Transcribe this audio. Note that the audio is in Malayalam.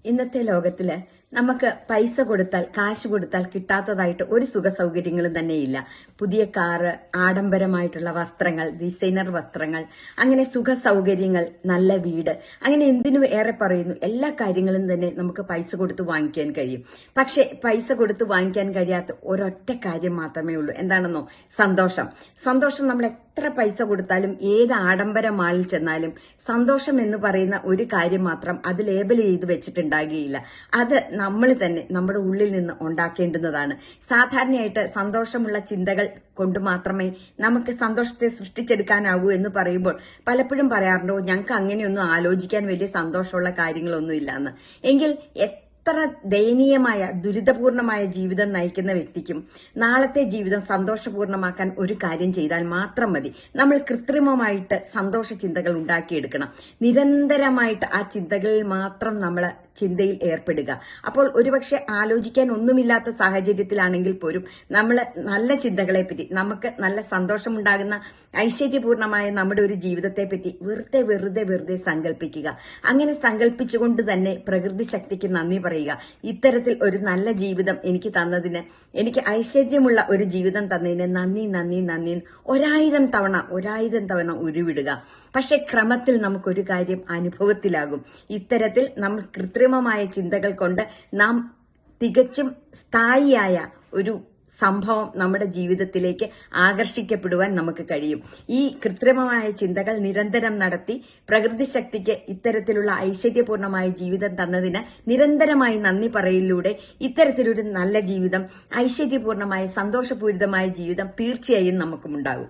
ഇന്നത്തെ ലോകത്തില് നമുക്ക് പൈസ കൊടുത്താൽ കാശ് കൊടുത്താൽ കിട്ടാത്തതായിട്ട് ഒരു സുഖ സൗകര്യങ്ങളും തന്നെയില്ല. പുതിയ കാറ്, ആഡംബരമായിട്ടുള്ള വസ്ത്രങ്ങൾ, ഡിസൈനർ വസ്ത്രങ്ങൾ, അങ്ങനെ സുഖ സൗകര്യങ്ങൾ, നല്ല വീട്, അങ്ങനെ എന്തിനു ഏറെ പറയുന്നു, എല്ലാ കാര്യങ്ങളും തന്നെ നമുക്ക് പൈസ കൊടുത്ത് വാങ്ങിക്കാൻ കഴിയും. പക്ഷെ പൈസ കൊടുത്ത് വാങ്ങിക്കാൻ കഴിയാത്ത ഒരൊറ്റ കാര്യം മാത്രമേ ഉള്ളൂ. എന്താണെന്നോ? സന്തോഷം. സന്തോഷം നമ്മൾ എത്ര പൈസ കൊടുത്താലും ഏത് ആഡംബര മാളിൽ ചെന്നാലും സന്തോഷം എന്ന് പറയുന്ന ഒരു കാര്യം മാത്രം അത് ലേബൽ ചെയ്ത് വെച്ചിട്ടുണ്ടാകുകയില്ല. അത് നമ്മൾ തന്നെ നമ്മുടെ ഉള്ളിൽ നിന്ന് ഉണ്ടാക്കേണ്ടുന്നതാണ്. സാധാരണയായിട്ട് സന്തോഷമുള്ള ചിന്തകൾ കൊണ്ട് മാത്രമേ നമുക്ക് സന്തോഷത്തെ സൃഷ്ടിച്ചെടുക്കാനാവൂ എന്ന് പറയുമ്പോൾ പലപ്പോഴും പറയാറുണ്ടോ, ഞങ്ങൾക്ക് അങ്ങനെയൊന്നും ആലോചിക്കാൻ വലിയ സന്തോഷമുള്ള കാര്യങ്ങളൊന്നും ഇല്ലാന്ന്. എങ്കിൽ എത്ര ദയനീയമായ ദുരിതപൂർണമായ ജീവിതം നയിക്കുന്ന വ്യക്തിക്കും നാളത്തെ ജീവിതം സന്തോഷപൂർണമാക്കാൻ ഒരു കാര്യം ചെയ്താൽ മാത്രം മതി. നമ്മൾ കൃത്രിമമായിട്ട് സന്തോഷ ചിന്തകൾ ഉണ്ടാക്കിയെടുക്കണം. നിരന്തരമായിട്ട് ആ ചിന്തകളിൽ മാത്രം നമ്മൾ ചിന്തയിൽ ഏർപ്പെടുക. അപ്പോൾ ഒരുപക്ഷെ ആലോചിക്കാൻ ഒന്നുമില്ലാത്ത സാഹചര്യത്തിലാണെങ്കിൽ പോലും നമ്മൾ നല്ല ചിന്തകളെ പറ്റി, നമുക്ക് നല്ല സന്തോഷമുണ്ടാകുന്ന ഐശ്വര്യപൂർണമായ നമ്മുടെ ഒരു ജീവിതത്തെ പറ്റി വെറുതെ സങ്കല്പിക്കുക. അങ്ങനെ സങ്കല്പിച്ചുകൊണ്ട് തന്നെ പ്രകൃതി ശക്തിക്ക് നന്ദി പറയുക. ഇത്തരത്തിൽ ഒരു നല്ല ജീവിതം എനിക്ക് തന്നതിന്, എനിക്ക് ഐശ്വര്യമുള്ള ഒരു ജീവിതം തന്നതിന് നന്ദി 1000 തവണ ഉരുവിടുക. പക്ഷെ ക്രമത്തിൽ നമുക്കൊരു കാര്യം അനുഭവത്തിലാകും. ഇത്തരത്തിൽ നമ്മൾ കൃത്രിമമായ ചിന്തകൾ കൊണ്ട് നാം തികച്ചും സ്ഥായിയായ ഒരു സംഭവം നമ്മുടെ ജീവിതത്തിലേക്ക് ആകർഷിക്കപ്പെടുവാൻ നമുക്ക് കഴിയും. ഈ കൃത്രിമമായ ചിന്തകൾ നിരന്തരം നടത്തി പ്രകൃതി ശക്തിക്ക് ഇത്തരത്തിലുള്ള ഐശ്വര്യപൂർണമായ ജീവിതം തന്നതിന് നിരന്തരമായി നന്ദി പറയലിലൂടെ ഇത്തരത്തിലൊരു നല്ല ജീവിതം, ഐശ്വര്യപൂർണമായ സന്തോഷപൂരിതമായ ജീവിതം തീർച്ചയായും നമുക്കുമുണ്ടാകും.